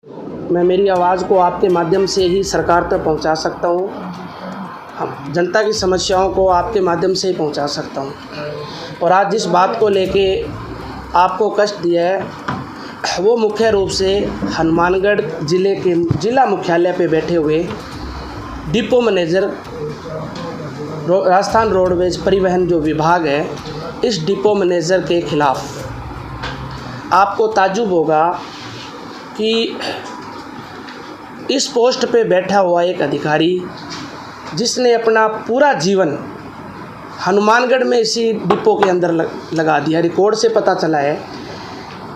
मैं मेरी आवाज़ को आपके माध्यम से ही सरकार तक पहुंचा सकता हूं। हम जनता की समस्याओं को आपके माध्यम से ही पहुंचा सकता हूं। और आज जिस बात को लेके आपको कष्ट दिया है वो मुख्य रूप से हनुमानगढ़ ज़िले के जिला मुख्यालय पे बैठे हुए डिपो मैनेजर राजस्थान रोडवेज परिवहन जो विभाग है, इस डिपो मैनेजर के खिलाफ़ आपको ताज्जुब होगा कि इस पोस्ट पे बैठा हुआ एक अधिकारी जिसने अपना पूरा जीवन हनुमानगढ़ में इसी डिपो के अंदर लगा दिया। रिकॉर्ड से पता चला है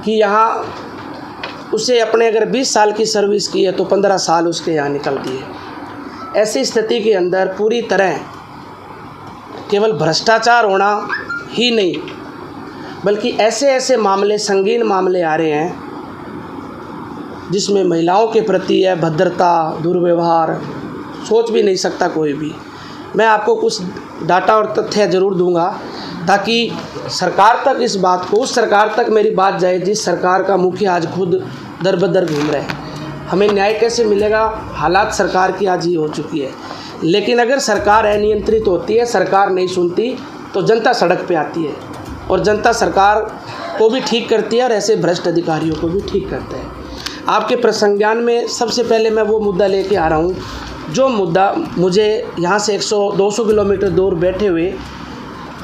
कि यहाँ उसे अपने अगर 20 साल की सर्विस की है तो 15 साल उसके यहाँ निकल दिए। ऐसी स्थिति के अंदर पूरी तरह केवल भ्रष्टाचार होना ही नहीं बल्कि ऐसे ऐसे मामले, संगीन मामले आ रहे हैं जिसमें महिलाओं के प्रति अभद्रता, दुर्व्यवहार सोच भी नहीं सकता कोई भी। मैं आपको कुछ डाटा और तथ्य ज़रूर दूंगा ताकि सरकार तक इस बात को, उस सरकार तक मेरी बात जाए जिस सरकार का मुखिया आज खुद दर बदर घूम रहे हैं। हमें न्याय कैसे मिलेगा? हालात सरकार की आज ही हो चुकी है। लेकिन अगर सरकार अनियंत्रित होती है, सरकार नहीं सुनती, तो जनता सड़क पे आती है और जनता सरकार को भी ठीक करती है और ऐसे भ्रष्ट अधिकारियों को भी ठीक करता है। आपके प्रसंज्ञान में सबसे पहले मैं वो मुद्दा लेके आ रहा हूँ जो मुद्दा मुझे यहाँ से 100-200 किलोमीटर दूर बैठे हुए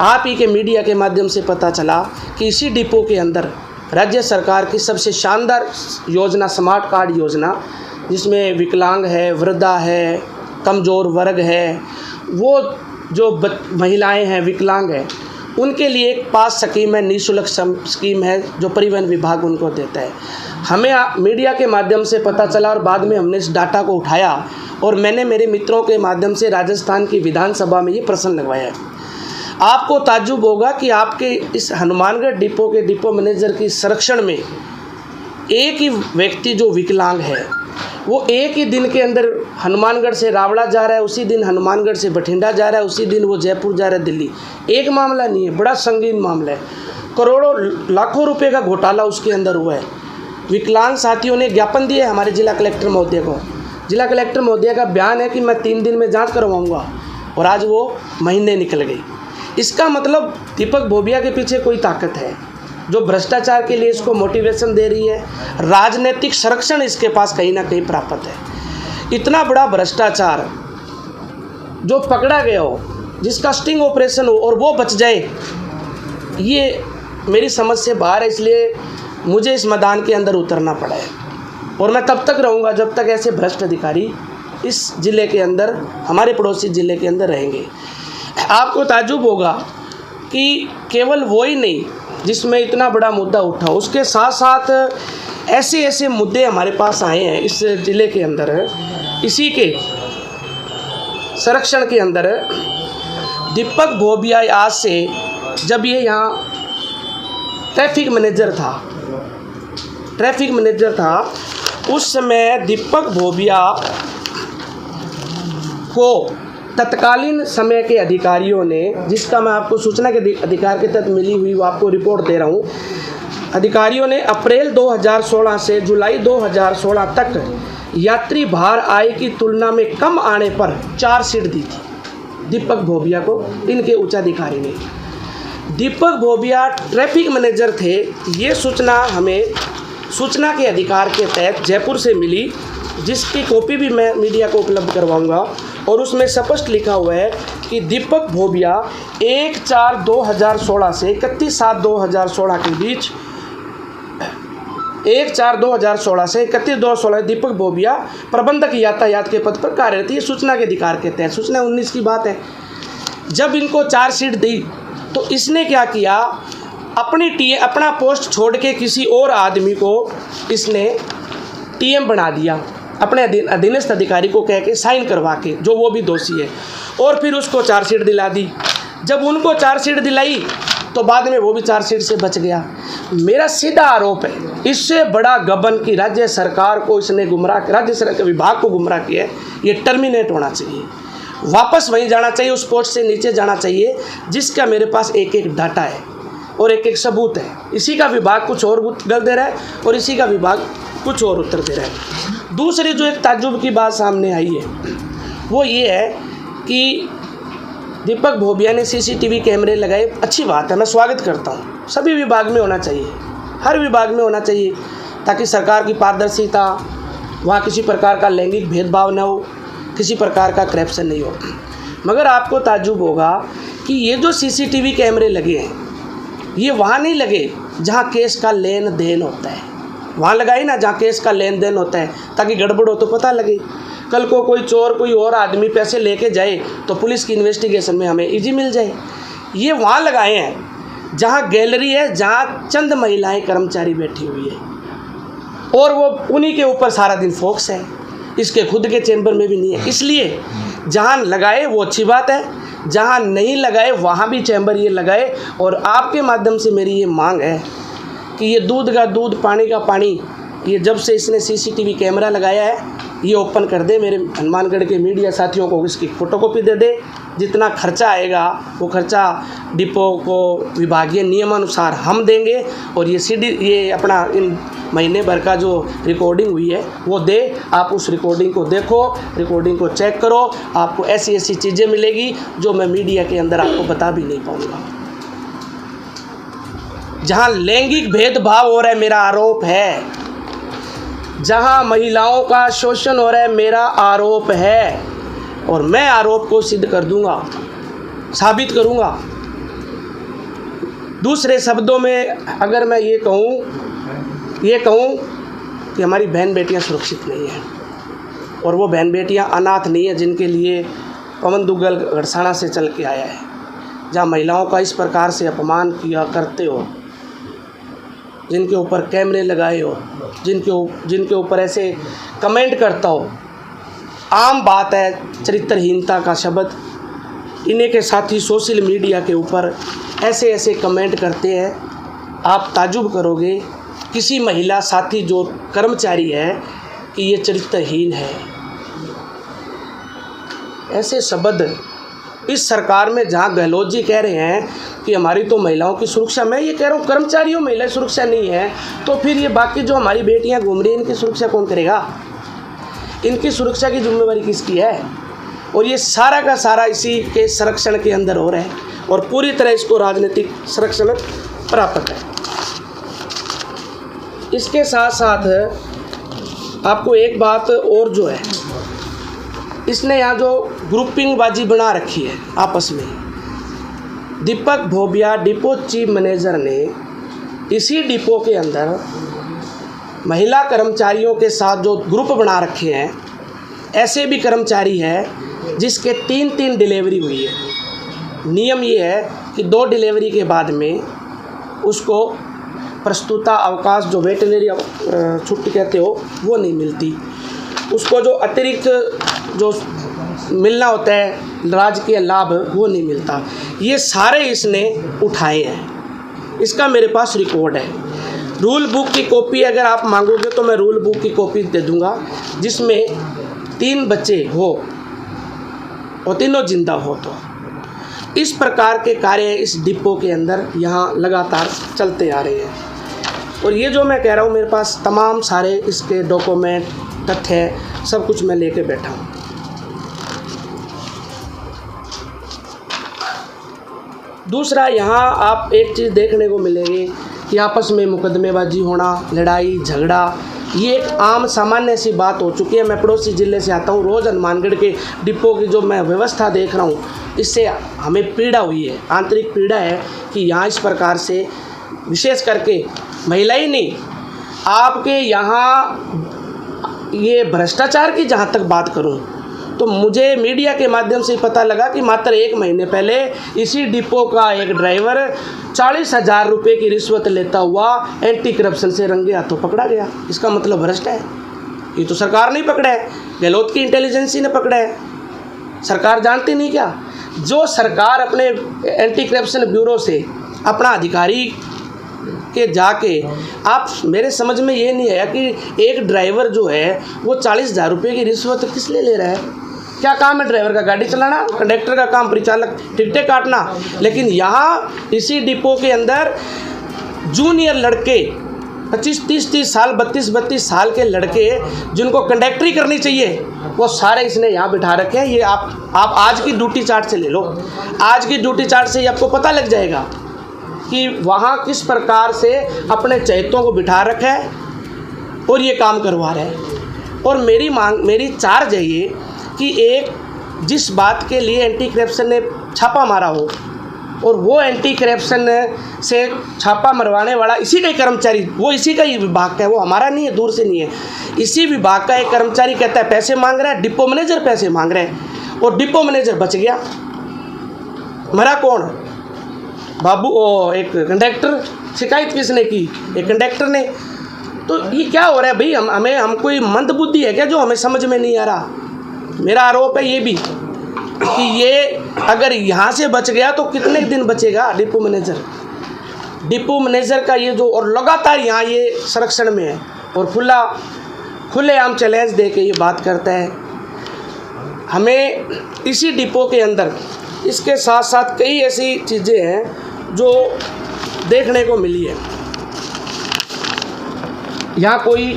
आप ही के मीडिया के माध्यम से पता चला कि इसी डिपो के अंदर राज्य सरकार की सबसे शानदार योजना स्मार्ट कार्ड योजना, जिसमें विकलांग है, वृद्धा है, कमज़ोर वर्ग है, वो जो महिलाएं हैं, विकलांग हैं, उनके लिए एक पास स्कीम है, निःशुल्क स्कीम है जो परिवहन विभाग उनको देता है। हमें मीडिया के माध्यम से पता चला और बाद में हमने इस डाटा को उठाया और मैंने मेरे मित्रों के माध्यम से राजस्थान की विधानसभा में ये प्रश्न लगवाया है। आपको ताज्जुब होगा कि आपके इस हनुमानगढ़ डिपो के डिपो मैनेजर की संरक्षण में एक ही व्यक्ति जो विकलांग है वो एक ही दिन के अंदर हनुमानगढ़ से रावड़ा जा रहा है, उसी दिन हनुमानगढ़ से बठिंडा जा रहा है, उसी दिन वो जयपुर जा रहा है, दिल्ली। एक मामला नहीं है, बड़ा संगीन मामला है। करोड़ों लाखों रुपए का घोटाला उसके अंदर हुआ है। विकलांग साथियों ने ज्ञापन दिए हमारे जिला कलेक्टर महोदय को। जिला कलेक्टर महोदय का बयान है कि मैं 3 दिन में जाँच करवाऊँगा और आज वो महीने निकल गई। इसका मतलब दीपक भोबिया के पीछे कोई ताकत है जो भ्रष्टाचार के लिए इसको मोटिवेशन दे रही है। राजनीतिक संरक्षण इसके पास कहीं ना कहीं प्राप्त है। इतना बड़ा भ्रष्टाचार जो पकड़ा गया हो, जिसका स्टिंग ऑपरेशन हो और वो बच जाए, ये मेरी समझ से बाहर है। इसलिए मुझे इस मैदान के अंदर उतरना पड़ा है और मैं तब तक रहूँगा जब तक ऐसे भ्रष्ट अधिकारी इस ज़िले के अंदर, हमारे पड़ोसी ज़िले के अंदर रहेंगे। आपको ताज्जुब होगा कि केवल वो ही नहीं जिसमें इतना बड़ा मुद्दा उठा, उसके साथ साथ ऐसे ऐसे मुद्दे हमारे पास आए हैं इस ज़िले के अंदर। इसी के संरक्षण के अंदर दीपक भोबिया आज से, जब ये यहाँ ट्रैफिक मैनेजर था, उस समय दीपक भोबिया को तत्कालीन समय के अधिकारियों ने, जिसका मैं आपको सूचना के अधिकार के तहत मिली हुई वो आपको रिपोर्ट दे रहा हूँ, अधिकारियों ने अप्रैल 2016 से जुलाई 2016 तक यात्री भार आय की तुलना में कम आने पर 4 सीट दी थी दीपक भोबिया को, इनके उच्चाधिकारी ने। दीपक भोबिया ट्रैफिक मैनेजर थे। ये सूचना हमें सूचना के अधिकार के तहत जयपुर से मिली, जिसकी कॉपी भी मैं मीडिया को उपलब्ध करवाऊंगा और उसमें स्पष्ट लिखा हुआ है कि दीपक भोबिया 1/4/2016 से 31/7/2016 के बीच 1/4/2016 से 31/2/2016 दीपक भोबिया प्रबंधक यातायात के पद पर कार्यरत। ये सूचना के अधिकार के तहत, सूचना 19 की बात है। जब इनको 4 सीट दी तो इसने क्या किया, अपना पोस्ट छोड़ के किसी और आदमी को इसने टीएम बना दिया, अपने अधीनस्थ अधिकारी को कह के साइन करवा के, जो वो भी दोषी है, और फिर उसको 4 सीट दिला दी। जब उनको 4 सीट दिलाई तो बाद में वो भी 4 सीट से बच गया। मेरा सीधा आरोप है, इससे बड़ा गबन की राज्य सरकार को इसने गुमराह, राज्य सरकार विभाग को गुमराह किया है। ये टर्मिनेट होना चाहिए, वापस वहीं जाना चाहिए, उस पोस्ट से नीचे जाना चाहिए, जिसका मेरे पास एक एक डाटा है और एक एक सबूत है। इसी का विभाग कुछ और गल दे रहा है और इसी का विभाग कुछ और उत्तर दे रहा है। दूसरी जो एक ताज्जुब की बात सामने आई है वो ये है कि दीपक भोबिया ने सीसीटीवी कैमरे लगाए, अच्छी बात है, मैं स्वागत करता हूँ। सभी विभाग में होना चाहिए, हर विभाग में होना चाहिए, ताकि सरकार की पारदर्शिता, वहाँ किसी प्रकार का लैंगिक भेदभाव न हो, किसी प्रकार का करप्शन नहीं हो। मगर आपको ताज्जुब होगा कि ये जो सीसीटीवी कैमरे लगे हैं ये वहाँ नहीं लगे जहाँ केस का लेन देन होता है, वहाँ लगाई ना जहाँ केस का लेन देन होता है, ताकि गड़बड़ हो तो पता लगे। कल को कोई चोर, कोई और आदमी पैसे लेके जाए तो पुलिस की इन्वेस्टिगेशन में हमें इजी मिल जाए। ये वहाँ लगाए हैं जहाँ गैलरी है, जहाँ चंद महिलाएं कर्मचारी बैठी हुई है और वो उन्हीं के ऊपर सारा दिन फोकस है, इसके खुद के चैम्बर में भी नहीं है। इसलिए जहाँ लगाए वो अच्छी बात है, जहाँ नहीं लगाए वहाँ भी चैम्बर ये लगाए। और आपके माध्यम से मेरी ये मांग है कि ये दूध का दूध, पानी का पानी, ये जब से इसने सीसीटीवी कैमरा लगाया है ये ओपन कर दे। मेरे हनुमानगढ़ के मीडिया साथियों को इसकी फ़ोटोकॉपी दे दे। जितना खर्चा आएगा वो खर्चा डिपो को विभागीय नियमानुसार हम देंगे, और ये अपना इन महीने भर का जो रिकॉर्डिंग हुई है वो दे। आप उस रिकॉर्डिंग को देखो, रिकॉर्डिंग को चेक करो, आपको ऐसी ऐसी चीज़ें मिलेगी जो मैं मीडिया के अंदर आपको बता भी नहीं पाऊँगा। जहाँ लैंगिक भेदभाव हो रहा है मेरा आरोप है, जहाँ महिलाओं का शोषण हो रहा है मेरा आरोप है, और मैं आरोप को सिद्ध कर दूंगा, साबित करूंगा। दूसरे शब्दों में अगर मैं ये कहूँ कि हमारी बहन बेटियां सुरक्षित नहीं हैं, और वो बहन बेटियां अनाथ नहीं है जिनके लिए पवन दुग्गल गढ़साना से चल के आया है, जहाँ महिलाओं का इस प्रकार से अपमान किया करते हो, जिनके ऊपर कैमरे लगाए हो, जिनके ऊपर ऐसे कमेंट करता हो। आम बात है चरित्रहीनता का शब्द, इन्हीं के साथी सोशल मीडिया के ऊपर ऐसे ऐसे कमेंट करते हैं, आप ताजुब करोगे किसी महिला साथी जो कर्मचारी है कि ये चरित्रहीन है। ऐसे शब्द इस सरकार में, जहाँ गहलोत जी कह रहे हैं कि हमारी तो महिलाओं की सुरक्षा, मैं ये कह रहा हूँ कर्मचारियों महिला सुरक्षा नहीं है, तो फिर ये बाकी जो हमारी बेटियाँ घूम रही हैं इनकी सुरक्षा कौन करेगा? इनकी सुरक्षा की जिम्मेवारी किसकी है? और ये सारा का सारा इसी के संरक्षण के अंदर हो रहा है, और पूरी तरह इसको राजनीतिक संरक्षण प्राप्त है। इसके साथ साथ आपको एक बात और जो है, इसने यहाँ जो ग्रुपिंग बाजी बना रखी है आपस में, दीपक भोबिया डिपो चीफ मैनेजर ने इसी डिपो के अंदर महिला कर्मचारियों के साथ जो ग्रुप बना रखे हैं, ऐसे भी कर्मचारी हैं जिसके 3 डिलीवरी हुई है। नियम ये है कि 2 डिलीवरी के बाद में उसको प्रस्तुता अवकाश, जो वेटरनरी छुट्टी कहते हो, वो नहीं मिलती। उसको जो अतिरिक्त जो मिलना होता है राजकीय लाभ, वो नहीं मिलता। ये सारे इसने उठाए हैं, इसका मेरे पास रिकॉर्ड है। रूल बुक की कॉपी अगर आप मांगोगे तो मैं रूल बुक की कॉपी दे दूंगा, जिसमें 3 बच्चे हो और तीनों जिंदा हो। तो इस प्रकार के कार्य इस डिपो के अंदर यहाँ लगातार चलते आ रहे हैं। और ये जो मैं कह रहा हूँ, मेरे पास तमाम सारे इसके डॉक्यूमेंट, तथ्य, सब कुछ मैं लेके बैठा हूँ। दूसरा, यहाँ आप एक चीज़ देखने को मिलेगी कि आपस में मुकदमेबाजी होना, लड़ाई झगड़ा, ये एक आम सामान्य सी बात हो चुकी है। मैं पड़ोसी ज़िले से आता हूँ, रोज़ हनुमानगढ़ के डिपो की जो मैं व्यवस्था देख रहा हूँ, इससे हमें पीड़ा हुई है, आंतरिक पीड़ा है कि यहाँ इस प्रकार से विशेष करके महिला ही नहीं, आपके यहाँ ये भ्रष्टाचार की जहाँ तक बात करूँ तो मुझे मीडिया के माध्यम से पता लगा कि मात्र 1 महीने पहले इसी डिपो का एक ड्राइवर 40,000 रुपये की रिश्वत लेता हुआ एंटी करप्शन से रंगे हाथों पकड़ा गया। इसका मतलब भ्रष्ट है। ये तो सरकार नहीं पकड़ा है, गहलोत की इंटेलिजेंसी ने पकड़ा है। सरकार जानती नहीं क्या? जो सरकार अपने एंटी करप्शन ब्यूरो से अपना अधिकारी के जाके, आप मेरे समझ में ये नहीं आया कि एक ड्राइवर जो है वो 40,000 रुपये की रिश्वत किस लिए ले रहा है? क्या काम है ड्राइवर का? गाड़ी चलाना। कंडक्टर का काम परिचालक टिकटें काटना। लेकिन यहाँ इसी डिपो के अंदर जूनियर लड़के 25-30 साल 32-32 साल के लड़के जिनको कंडक्टरी करनी चाहिए वो सारे इसने यहाँ बिठा रखे हैं। ये आप आज की ड्यूटी चार्ट से ले लो, आज की ड्यूटी चार्ट से ही आपको पता लग जाएगा कि वहाँ किस प्रकार से अपने चहेतों को बिठा रखा है और ये काम करवा रहे हैं। और मेरी चार्ज है ये कि एक जिस बात के लिए एंटी करप्शन ने छापा मारा हो और वो एंटी करप्शन से छापा मरवाने वाला इसी का ही कर्मचारी, वो इसी का ही विभाग का है, वो हमारा नहीं है, दूर से नहीं है, इसी विभाग का एक कर्मचारी कहता है पैसे मांग रहा है, डिपो मैनेजर पैसे मांग रहे हैं और डिपो मैनेजर बच गया। मरा कौन? बाबू, ओ एक कंडक्टर। शिकायत किसने की? एक कंडक्टर ने। तो ये क्या हो रहा है भाई? हम कोई मंदबुद्धि है क्या जो हमें समझ में नहीं आ रहा? मेरा आरोप है ये भी कि ये अगर यहाँ से बच गया तो कितने दिन बचेगा डिपो मैनेजर का ये जो, और लगातार यहाँ ये संरक्षण में है और खुलेआम चैलेंज दे के ये बात करता है। हमें इसी डिपो के अंदर इसके साथ साथ कई ऐसी चीज़ें हैं जो देखने को मिली है। यहाँ कोई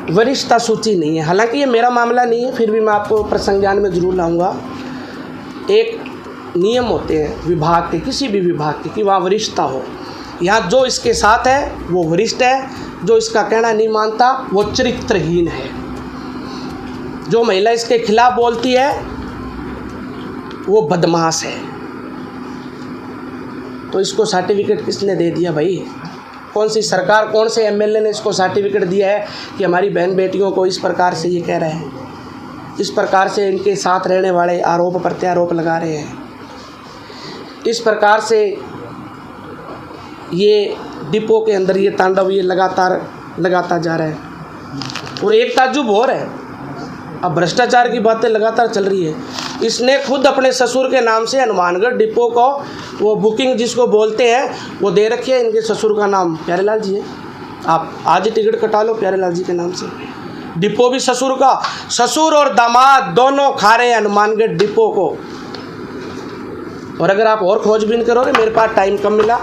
वरिष्ठता सूची नहीं है, हालांकि ये मेरा मामला नहीं है, फिर भी मैं आपको प्रसंज्ञान में ज़रूर लाऊंगा। एक नियम होते हैं विभाग के, किसी भी विभाग के, कि वहाँ वरिष्ठता हो। यहाँ जो इसके साथ है वो वरिष्ठ है, जो इसका कहना नहीं मानता वो चरित्रहीन है। जो महिला इसके खिलाफ बोलती है वो बदमाश है। तो इसको सर्टिफिकेट किसने दे दिया भाई? कौन सी सरकार, कौन से एमएलए ने इसको सर्टिफिकेट दिया है कि हमारी बहन बेटियों को इस प्रकार से ये कह रहे हैं, इस प्रकार से इनके साथ रहने वाले आरोप प्रत्यारोप लगा रहे हैं, इस प्रकार से ये डिपो के अंदर ये तांडव ये लगातार जा रहा है। और एक ताज्जुब और है, अब भ्रष्टाचार की बातें लगातार चल रही है। इसने खुद अपने ससुर के नाम से हनुमानगढ़ डिपो को वो बुकिंग जिसको बोलते हैं वो दे रखी है। इनके ससुर का नाम प्यारेलाल जी है, आप आज ही टिकट कटा लो प्यारेलाल जी के नाम से। डिपो भी ससुर का, ससुर और दामाद दोनों खा रहे हैं हनुमानगढ़ डिपो को। और अगर आप और खोजबीन करोगे, मेरे पास टाइम कम मिला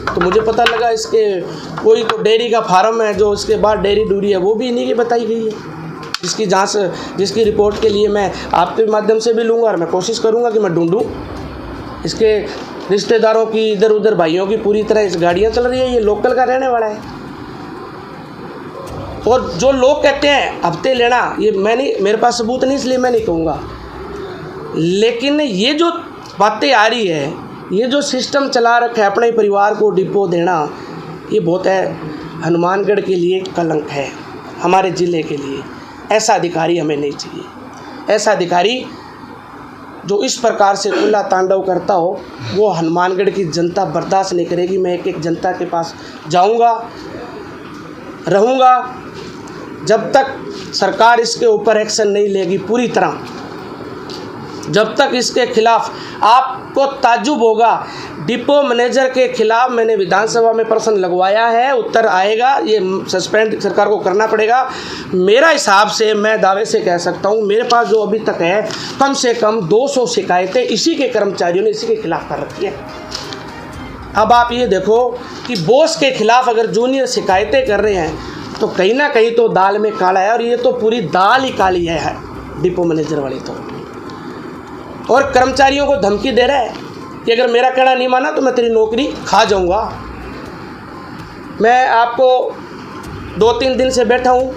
तो मुझे पता लगा इसके कोई तो डेयरी का फार्म है जो इसके बाद डेयरी डूरी है, वो भी इन्हीं की बताई गई है। जिसकी जांच, जिसकी रिपोर्ट के लिए मैं आपके माध्यम से भी लूँगा और मैं कोशिश करूँगा कि मैं ढूंढूँ। इसके रिश्तेदारों की, इधर उधर भाइयों की पूरी तरह इस गाड़ियाँ चल रही है। ये लोकल का रहने वाला है। और जो लोग कहते हैं हफ्ते लेना, ये मैं नहीं, मेरे पास सबूत नहीं, इसलिए मैं नहीं कहूँगा, लेकिन ये जो बातें आ रही है, ये जो सिस्टम चला रखा है अपने परिवार को डिपो देना, ये बहुत है हनुमानगढ़ के लिए कलंक है, हमारे ज़िले के लिए। ऐसा अधिकारी हमें नहीं चाहिए। ऐसा अधिकारी जो इस प्रकार से खुला तांडव करता हो वो हनुमानगढ़ की जनता बर्दाश्त नहीं करेगी। मैं एक जनता के पास जाऊंगा, रहूंगा, जब तक सरकार इसके ऊपर एक्शन नहीं लेगी पूरी तरह, जब तक इसके खिलाफ। आपको ताज्जुब होगा, डिपो मैनेजर के खिलाफ मैंने विधानसभा में प्रश्न लगवाया है, उत्तर आएगा, ये सस्पेंड सरकार को करना पड़ेगा। मेरा हिसाब से मैं दावे से कह सकता हूँ, मेरे पास जो अभी तक है कम से कम 200 शिकायतें इसी के कर्मचारियों ने इसी के खिलाफ कर रखी है। अब आप ये देखो कि बॉस के खिलाफ अगर जूनियर शिकायतें कर रहे हैं तो कहीं ना कहीं तो दाल में काला है, और ये तो पूरी दाल ही काली है डिपो मैनेजर वाली तो। और कर्मचारियों को धमकी दे रहा है कि अगर मेरा कहना नहीं माना तो मैं तेरी नौकरी खा जाऊंगा। मैं आपको 2-3 दिन से बैठा हूँ,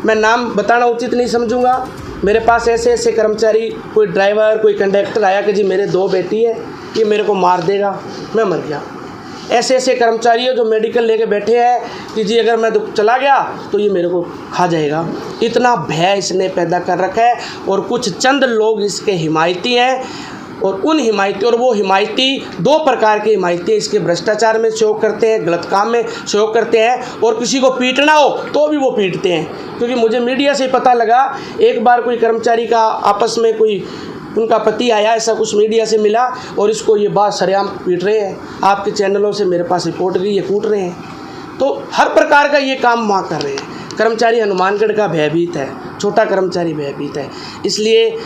मैं नाम बताना उचित नहीं समझूंगा। मेरे पास ऐसे ऐसे कर्मचारी, कोई ड्राइवर, कोई कंडक्टर आया कि जी मेरे 2 बेटी है, ये मेरे को मार देगा, मैं मर गया। ऐसे ऐसे कर्मचारी हो जो मेडिकल लेके बैठे हैं कि जी अगर मैं चला गया तो ये मेरे को खा जाएगा। इतना भय इसने पैदा कर रखा है। और कुछ चंद लोग इसके हिमायती हैं, और उन हिमायती, और वो हिमायती 2 प्रकार के हिमायती इसके भ्रष्टाचार में सहयोग करते हैं, गलत काम में सहयोग करते हैं, और किसी को पीटना हो तो भी वो पीटते हैं। क्योंकि मुझे मीडिया से पता लगा, एक बार कोई कर्मचारी का आपस में कोई उनका पति आया, ऐसा कुछ मीडिया से मिला, और इसको ये बात सरेआम पीट रहे हैं। आपके चैनलों से मेरे पास रिपोर्ट गई, ये कूट रहे हैं। तो हर प्रकार का ये काम वहाँ कर रहे हैं। कर्मचारी हनुमानगढ़ का भयभीत है, छोटा कर्मचारी भयभीत है। इसलिए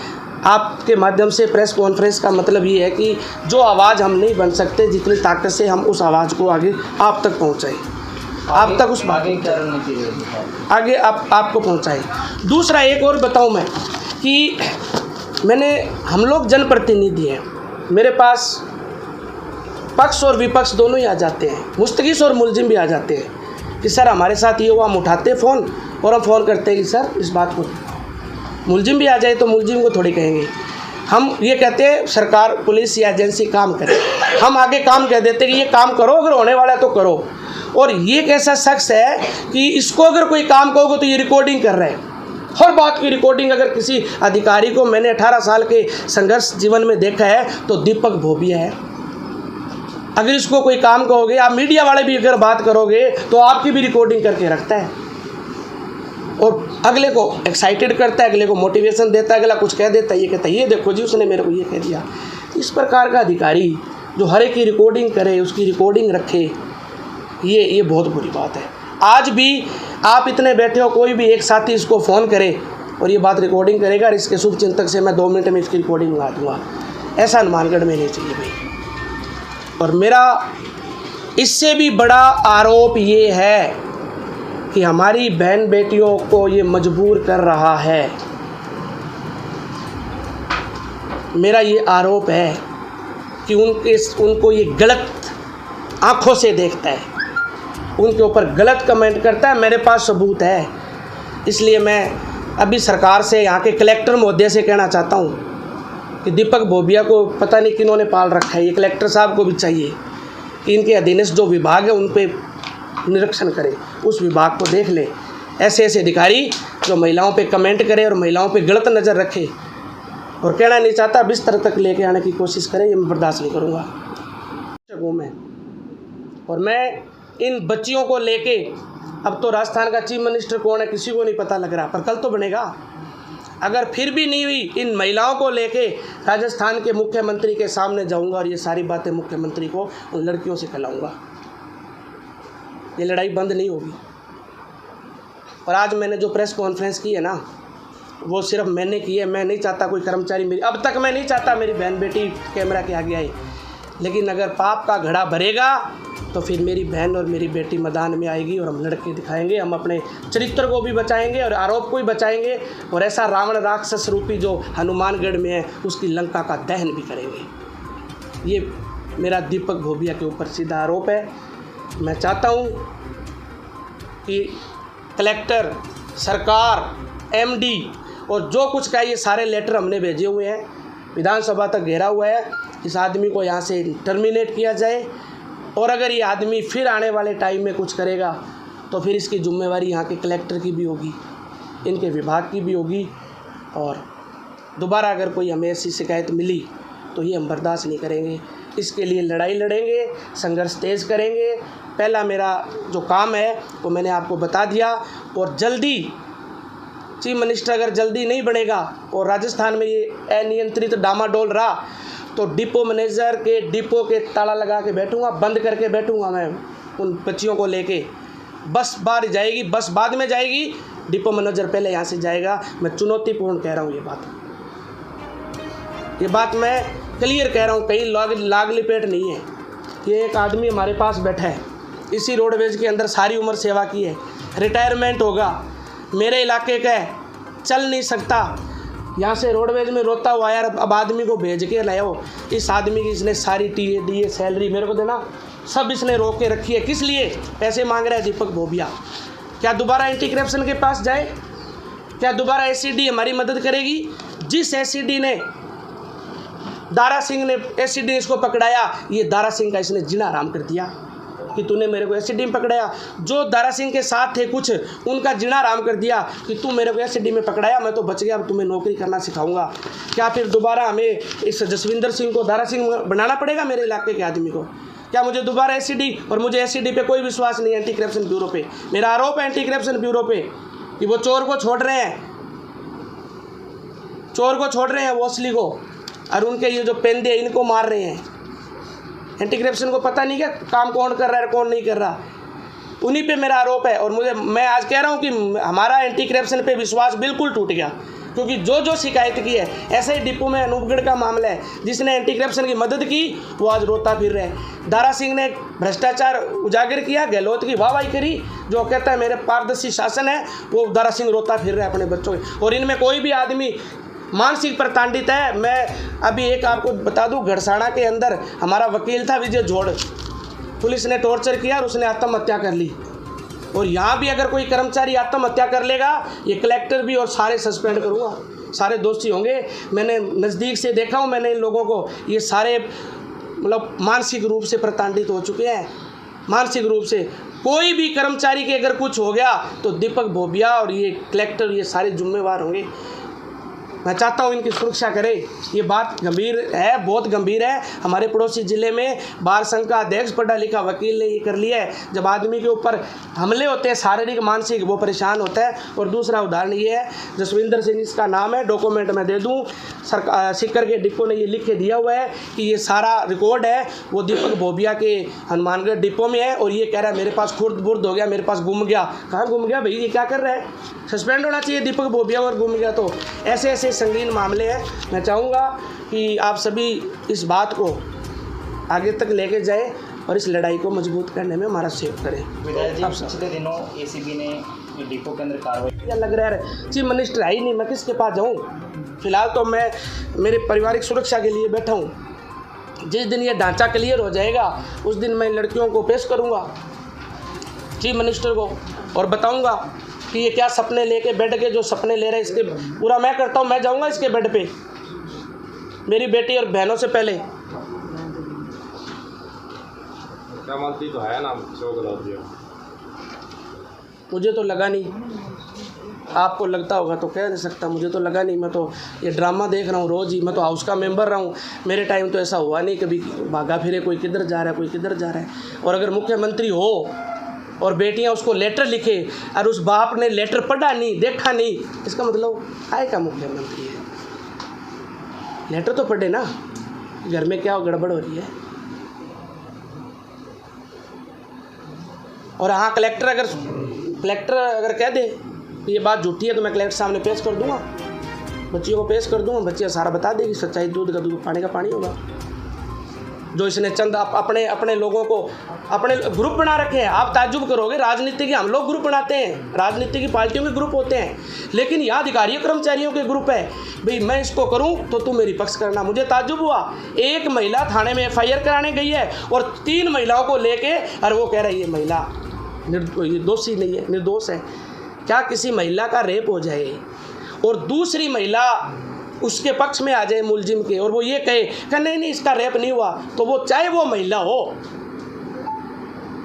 आपके माध्यम से प्रेस कॉन्फ्रेंस का मतलब ये है कि जो आवाज़ हम नहीं बन सकते, जितनी ताकत से हम उस आवाज़ को आगे आप तक पहुँचाएं। आप तक उस बात आगे आपको पहुंचाए। दूसरा एक और बताऊं मैं कि हम लोग जनप्रतिनिधि हैं, मेरे पास पक्ष और विपक्ष दोनों ही आ जाते हैं, मुस्तगिस और मुलजिम भी आ जाते हैं कि सर हमारे साथ ये हुआ। हम उठाते फ़ोन और हम फ़ोन करते हैं कि सर इस बात को, मुलजिम भी आ जाए तो मुलजिम को थोड़ी कहेंगे। हम ये कहते हैं सरकार पुलिस या एजेंसी काम करे, हम आगे काम कह देते हैं कि ये काम करो, अगर होने वाला है तो करो। और ये एक ऐसा शख्स है कि इसको अगर कोई काम कहोगे तो ये रिकॉर्डिंग कर रहा है, हर बात की रिकॉर्डिंग। अगर किसी अधिकारी को मैंने 18 साल के संघर्ष जीवन में देखा है तो दीपक भोबिया है। अगर इसको कोई काम कहोगे, आप मीडिया वाले भी अगर बात करोगे तो आपकी भी रिकॉर्डिंग करके रखता है और अगले को एक्साइटेड करता है, अगले को मोटिवेशन देता है, अगला कुछ कह देता है, ये कहता है ये देखो जी उसने मेरे को ये कह दिया। इस प्रकार का अधिकारी जो हर एक की रिकॉर्डिंग करे, उसकी रिकॉर्डिंग रखे, ये बहुत बुरी बात है। आज भी आप इतने बैठे हो, कोई भी एक साथी इसको फ़ोन करे और ये बात रिकॉर्डिंग करेगा और इसके शुभ चिंतक से मैं 2 मिनट में इसकी रिकॉर्डिंग मंगा दूँगा, ऐसा हनुमानगढ़ में नहीं चाहिए भाई। और मेरा इससे भी बड़ा आरोप ये है कि हमारी बहन बेटियों को ये मजबूर कर रहा है। मेरा ये आरोप है कि उनको ये गलत आँखों से देखता है, उनके ऊपर गलत कमेंट करता है। मेरे पास सबूत है, इसलिए मैं अभी सरकार से, यहाँ के कलेक्टर महोदय से कहना चाहता हूँ कि दीपक भोबिया को पता नहीं किन्होंने पाल रखा है। ये कलेक्टर साहब को भी चाहिए कि इनके अधीनस्थ जो विभाग है उन पे निरीक्षण करें, उस विभाग को देख ले। ऐसे ऐसे अधिकारी जो महिलाओं पे कमेंट करे और महिलाओं पे गलत नज़र रखे और कहना नहीं चाहता बिस्तर तक लेके आने की कोशिश करे, ये मैं बर्दाश्त नहीं करूँगा। और मैं इन बच्चियों को लेके, अब तो राजस्थान का चीफ मिनिस्टर कौन है किसी को नहीं पता लग रहा, पर कल तो बनेगा। अगर फिर भी नहीं हुई, इन महिलाओं को लेके राजस्थान के मुख्यमंत्री के सामने जाऊंगा और ये सारी बातें मुख्यमंत्री को उन लड़कियों से कहलाऊंगा। ये लड़ाई बंद नहीं होगी। और आज मैंने जो प्रेस कॉन्फ्रेंस की है ना, वो सिर्फ मैंने की है। मैं नहीं चाहता कोई कर्मचारी मेरी, अब तक मैं नहीं चाहता मेरी बहन बेटी कैमरा के आगे आए, लेकिन अगर पाप का घड़ा भरेगा तो फिर मेरी बहन और मेरी बेटी मैदान में आएगी और हम लड़के दिखाएंगे। हम अपने चरित्र को भी बचाएंगे और आरोप को भी बचाएंगे, और ऐसा रावण राक्षस रूपी जो हनुमानगढ़ में है उसकी लंका का दहन भी करेंगे। ये मेरा दीपक भोबिया के ऊपर सीधा आरोप है। मैं चाहता हूँ कि कलेक्टर, सरकार, एमडी और जो कुछ का ये सारे लेटर हमने भेजे हुए हैं, विधानसभा तक घेरा हुआ है, इस आदमी को यहाँ से टर्मिनेट किया जाए। और अगर ये आदमी फिर आने वाले टाइम में कुछ करेगा तो फिर इसकी जिम्मेवारी यहाँ के कलेक्टर की भी होगी, इनके विभाग की भी होगी। और दोबारा अगर कोई हमें ऐसी शिकायत मिली तो ये हम बर्दाश्त नहीं करेंगे। इसके लिए लड़ाई लड़ेंगे, संघर्ष तेज़ करेंगे। पहला मेरा जो काम है वो मैंने आपको बता दिया, और जल्दी चीफ मिनिस्टर अगर जल्दी नहीं बनेगा और राजस्थान में ये अनियंत्रित डामाडोल रहा तो डिपो मैनेजर के डिपो के ताला लगा के बैठूंगा, बंद करके बैठूंगा मैं उन बच्चियों को लेके। बस बाहर जाएगी, बस बाद में जाएगी, डिपो मैनेजर पहले यहाँ से जाएगा। मैं चुनौतीपूर्ण कह रहा हूँ ये बात मैं क्लियर कह रहा हूँ, कहीं लाग लिपेट नहीं है। ये एक आदमी हमारे पास बैठा है, इसी रोडवेज के अंदर सारी उम्र सेवा की है, रिटायरमेंट होगा, मेरे इलाके का है, चल नहीं सकता, यहाँ से रोडवेज में रोता हुआ यार, अब आदमी को भेज के लाओ। इस आदमी की इसने सारी टीए सैलरी मेरे को देना, सब इसने रोक के रखी है। किस लिए पैसे मांग रहा है दीपक भोबिया? क्या दोबारा एंटी करप्शन के पास जाए? क्या दोबारा एससीडी हमारी मदद करेगी? जिस एससीडी ने दारा सिंह ने एससीडी इसको पकड़ाया, ये दारा सिंह का इसने जीना आराम कर दिया कि तूने मेरे को एससीडी में पकड़ाया। जो दारा सिंह के साथ थे कुछ, उनका जीना आराम कर दिया कि तू मेरे को एससीडी में पकड़ाया, मैं तो बच गया, अब तुम्हें नौकरी करना सिखाऊंगा। क्या फिर दोबारा हमें इस जसविंदर सिंह को दारा सिंह बनाना पड़ेगा मेरे इलाके के आदमी को? क्या मुझे दोबारा एससीडी? और मुझे एससीडी पे कोई विश्वास नहीं है, एंटी करप्शन ब्यूरो पे। मेरा आरोप है एंटी करप्शन ब्यूरो पे कि वो चोर को छोड़ रहे हैं, चोर को छोड़ रहे हैं, वो असली को, और उनके ये जो पेंदे इनको मार रहे हैं। एंटी करप्शन को पता नहीं क्या काम कौन कर रहा है कौन नहीं कर रहा, उन्हीं पे मेरा आरोप है। और मैं आज कह रहा हूँ कि हमारा एंटी करप्शन पे विश्वास बिल्कुल टूट गया। क्योंकि जो शिकायत की है, ऐसे ही डिपो में अनूपगढ़ का मामला है, जिसने एंटी करप्शन की मदद की वो आज रोता फिर रहे हैं। दारा सिंह ने भ्रष्टाचार उजागर किया, गहलोत की वाहवाही करी, जो कहता है मेरे पारदर्शी शासन है, वो दारा सिंह रोता फिर रहा है अपने बच्चों के। और इनमें कोई भी आदमी मानसिक प्रताड़ित है। मैं अभी एक आपको बता दूं, घड़साना के अंदर हमारा वकील था विजय झोड़, पुलिस ने टॉर्चर किया और उसने आत्महत्या कर ली। और यहाँ भी अगर कोई कर्मचारी आत्महत्या कर लेगा, ये कलेक्टर भी और सारे सस्पेंड करूँगा, सारे दोषी होंगे। मैंने नज़दीक से देखा हूँ, मैंने इन लोगों को, ये सारे मतलब मानसिक रूप से प्रताड़ित हो चुके हैं, मानसिक रूप से। कोई भी कर्मचारी के अगर कुछ हो गया तो दीपक बोबिया और ये कलेक्टर ये सारे जिम्मेवार होंगे। मैं चाहता हूँ इनकी सुरक्षा करे। ये बात गंभीर है, बहुत गंभीर है। हमारे पड़ोसी ज़िले में बार संघ का अध्यक्ष पढ़ा लिखा वकील ने ये कर लिया है। जब आदमी के ऊपर हमले होते हैं शारीरिक मानसिक, वो परेशान होता है। और दूसरा उदाहरण ये है, जसविंदर सिंह इसका नाम है, डॉक्यूमेंट मैं दे दूँ, सरकार सिक्कर के डिपो ने ये लिख के दिया हुआ है कि ये सारा रिकॉर्ड है वो दीपक बोबिया के हनुमानगढ़ डिपो में है। और ये कह रहा है मेरे पास खुर्द बुर्द हो गया, मेरे पास गुम गया। कहाँ गुम गया भाई, ये क्या कर रहा है? सस्पेंड होना चाहिए दीपक बोबिया, और गुम गया तो। ऐसे ऐसे संगीन मामले हैं। मैं चाहूँगा कि आप सभी इस बात को आगे तक लेके जाएं और इस लड़ाई को मजबूत करने में हमारा सहयोग करें। विधायक जी, पिछले दिनों एसीबी ने डिपो के अंदर कार्रवाई, लग रहा है चीफ मिनिस्टर है ही नहीं, मैं किसके पास जाऊँ? फिलहाल तो मैं मेरे पारिवारिक सुरक्षा के लिए बैठा हूँ। जिस दिन ये ढांचा क्लियर हो जाएगा उस दिन मैं लड़कियों को पेश करूँगा चीफ मिनिस्टर को, और बताऊँगा कि ये क्या सपने लेके बेड के जो सपने ले रहे हैं, इसके पूरा मैं करता हूँ। मैं जाऊँगा इसके बेड पे, मेरी बेटी और बहनों से पहले। क्या मानती तो है ना, मुझे तो लगा नहीं, आपको लगता होगा तो कह नहीं सकता, मुझे तो लगा नहीं। मैं तो ये ड्रामा देख रहा हूँ रोज़ ही, मैं तो हाउस का मेंबर रहा हूँ। मेरे टाइम तो ऐसा हुआ नहीं, कभी भागा फिरे कोई किधर जा रहा है, कोई किधर जा रहा है। और अगर मुख्यमंत्री हो और बेटियां उसको लेटर लिखे और उस बाप ने लेटर पढ़ा नहीं, देखा नहीं, इसका मतलब आए का मुख्यमंत्री है? लेटर तो पढ़े ना, घर में क्या गड़बड़ हो रही है। और हाँ, कलेक्टर अगर कह दे कि ये बात झूठी है तो मैं कलेक्टर सामने पेश कर दूंगा, बच्चियों को पेश कर दूंगा, बच्चियाँ सारा बता देगी, सच्चाई दूध का दूध पानी का पानी होगा। जो इसने चंद अपने लोगों को अपने ग्रुप बना रखे हैं। आप ताज्जुब करोगे, राजनीति के हम लोग ग्रुप बनाते हैं, राजनीति की पार्टियों के ग्रुप होते हैं, लेकिन यहाँ अधिकारियों कर्मचारियों के ग्रुप है। भाई मैं इसको करूँ तो तुम मेरी पक्ष करना। मुझे ताज्जुब हुआ, एक महिला थाने में FIR कराने गई है और 3 महिलाओं को लेके, और वो कह रही है महिला दोषी नहीं है, निर्दोष है। क्या किसी महिला का रेप हो जाए और दूसरी महिला उसके पक्ष में आ जाए मुलजिम के, और वो ये कहे कि नहीं इसका रेप नहीं हुआ, तो वो चाहे वो महिला हो,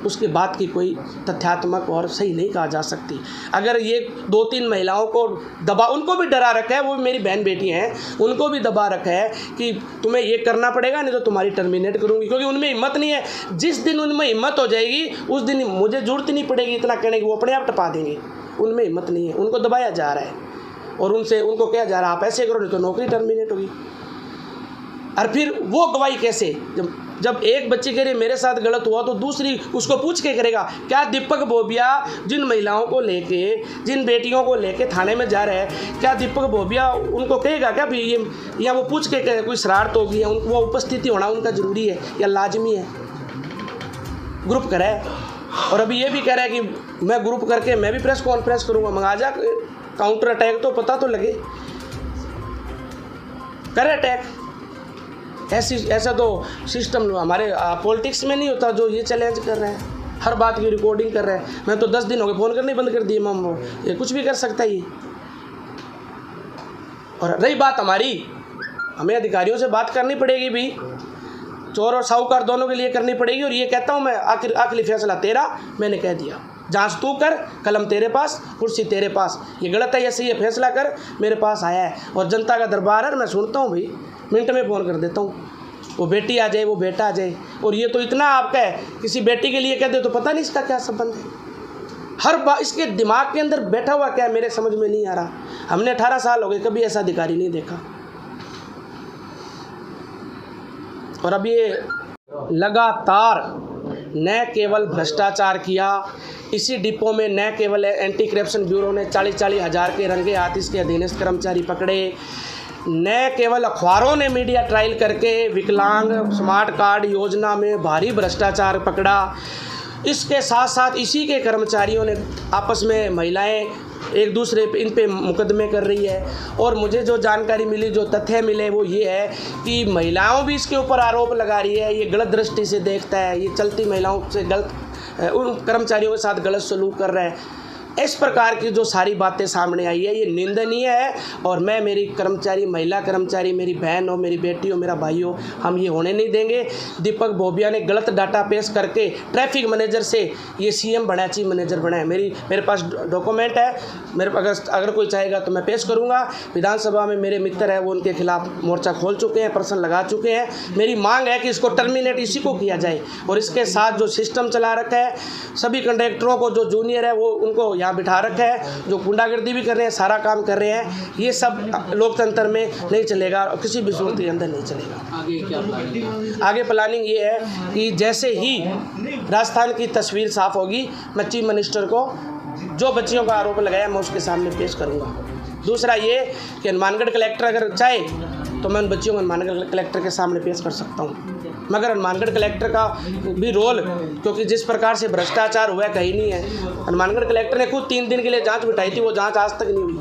उसके बात की कोई तथ्यात्मक और सही नहीं कहा जा सकती। अगर ये 2-3 महिलाओं को दबा, उनको भी डरा रखा है, वो मेरी बहन बेटी हैं, उनको भी दबा रखा है कि तुम्हें ये करना पड़ेगा नहीं तो तुम्हारी टर्मिनेट करूँगी, क्योंकि उनमें हिम्मत नहीं है। जिस दिन उनमें हिम्मत हो जाएगी उस दिन मुझे जरूरत नहीं पड़ेगी इतना कहने की, वो अपने आप टपा देंगे। उनमें हिम्मत नहीं है, उनको दबाया जा रहा है और उनको कहा जा रहा है आप ऐसे करो नहीं तो नौकरी टर्मिनेट होगी। और फिर वो गवाही कैसे? जब एक बच्ची कह रही मेरे साथ गलत हुआ तो दूसरी उसको पूछ के करेगा। क्या दीपक बोबिया जिन महिलाओं को लेके, जिन बेटियों को लेके थाने में जा रहे हैं, क्या दीपक बोबिया उनको कहेगा क्या भी ये, या वो पूछ के कोई शरारत होगी, या वो उपस्थिति होना उनका ज़रूरी है या लाजमी है? ग्रुप करे, और अभी ये भी कह रहा है कि मैं ग्रुप करके मैं भी प्रेस कॉन्फ्रेंस करूँगा। मंगा जा काउंटर अटैक, तो पता तो लगे, करे अटैक। ऐसा तो सिस्टम हमारे पॉलिटिक्स में नहीं होता जो ये चैलेंज कर रहे हैं, हर बात की रिकॉर्डिंग कर रहे हैं। मैं तो 10 दिन हो गए फ़ोन करने बंद कर दिए, ये कुछ भी कर सकता है ये। और रही बात हमारी, हमें अधिकारियों से बात करनी पड़ेगी भी, चोर और साहूकार दोनों के लिए करनी पड़ेगी। और ये कहता हूँ मैं, आखिरी फैसला तेरा, मैंने कह दिया, जांच तू कर, कलम तेरे पास, कुर्सी तेरे पास, ये गलत है, ऐसे ये फैसला कर, मेरे पास आया है और जनता का दरबार है, मैं सुनता हूँ भाई, मिनट में फ़ोन कर देता हूँ। वो बेटी आ जाए, वो बेटा आ जाए, और ये तो इतना आपका है, किसी बेटी के लिए कह दे तो पता नहीं इसका क्या संबंध है। हर बात इसके दिमाग के अंदर बैठा हुआ क्या है, मेरे समझ में नहीं आ रहा। हमने 18 साल हो गए, कभी ऐसा अधिकारी नहीं देखा। और अब ये लगातार न केवल भ्रष्टाचार किया, इसी डिपो में न केवल एंटी करप्शन ब्यूरो ने 40-40 हज़ार के रंगे हाथ इसके अधीनस्थ कर्मचारी पकड़े, न केवल अखबारों ने मीडिया ट्रायल करके विकलांग स्मार्ट कार्ड योजना में भारी भ्रष्टाचार पकड़ा। इसके साथ साथ इसी के कर्मचारियों ने आपस में महिलाएं एक दूसरे पे इन पे मुकदमे कर रही है। और मुझे जो जानकारी मिली, जो तथ्य मिले, वो ये है कि महिलाओं भी इसके ऊपर आरोप लगा रही है, ये गलत दृष्टि से देखता है, ये चलती महिलाओं से गलत, उन कर्मचारियों के साथ गलत सलूक कर रहा है। इस प्रकार की जो सारी बातें सामने आई है, ये निंदनीय है। और मैं, मेरी कर्मचारी, महिला कर्मचारी, मेरी बहन हो, मेरी बेटी हो, मेरा भाई हो, हम ये होने नहीं देंगे। दीपक बोबिया ने गलत डाटा पेश करके ट्रैफिक मैनेजर से ये सीएम बनाया, चीफ मैनेजर बनाया। मेरे पास डॉक्यूमेंट है, मेरे अगर कोई चाहेगा तो मैं पेश करूँगा। विधानसभा में मेरे मित्र हैं, वो उनके खिलाफ मोर्चा खोल चुके हैं, प्रश्न लगा चुके हैं। मेरी मांग है कि इसको टर्मिनेट इसी को किया जाए। और इसके साथ जो सिस्टम चला रखा है, सभी कंडक्टरों को, जो जूनियर है वो उनको यहाँ बिठा रखा है, जो गुंडागर्दी भी कर रहे हैं, सारा काम कर रहे हैं। ये सब लोकतंत्र में नहीं चलेगा और किसी भी सूरत के अंदर नहीं चलेगा। आगे क्या प्लानिंग? आगे प्लानिंग ये है कि जैसे ही राजस्थान की तस्वीर साफ होगी, मैं चीफ मिनिस्टर को जो बच्चियों का आरोप लगाया मैं उसके सामने पेश करूँगा। दूसरा ये कि हनुमानगढ़ कलेक्टर अगर चाहे तो मैं उन बच्चियों को हनुमानगढ़ कलेक्टर के सामने पेश कर सकता हूँ। मगर हनुमानगढ़ कलेक्टर का भी रोल, क्योंकि जिस प्रकार से भ्रष्टाचार हुआ कहीं नहीं है। हनुमानगढ़ कलेक्टर ने खुद 3 दिन के लिए जांच बिठाई थी, वो जांच आज तक नहीं हुई।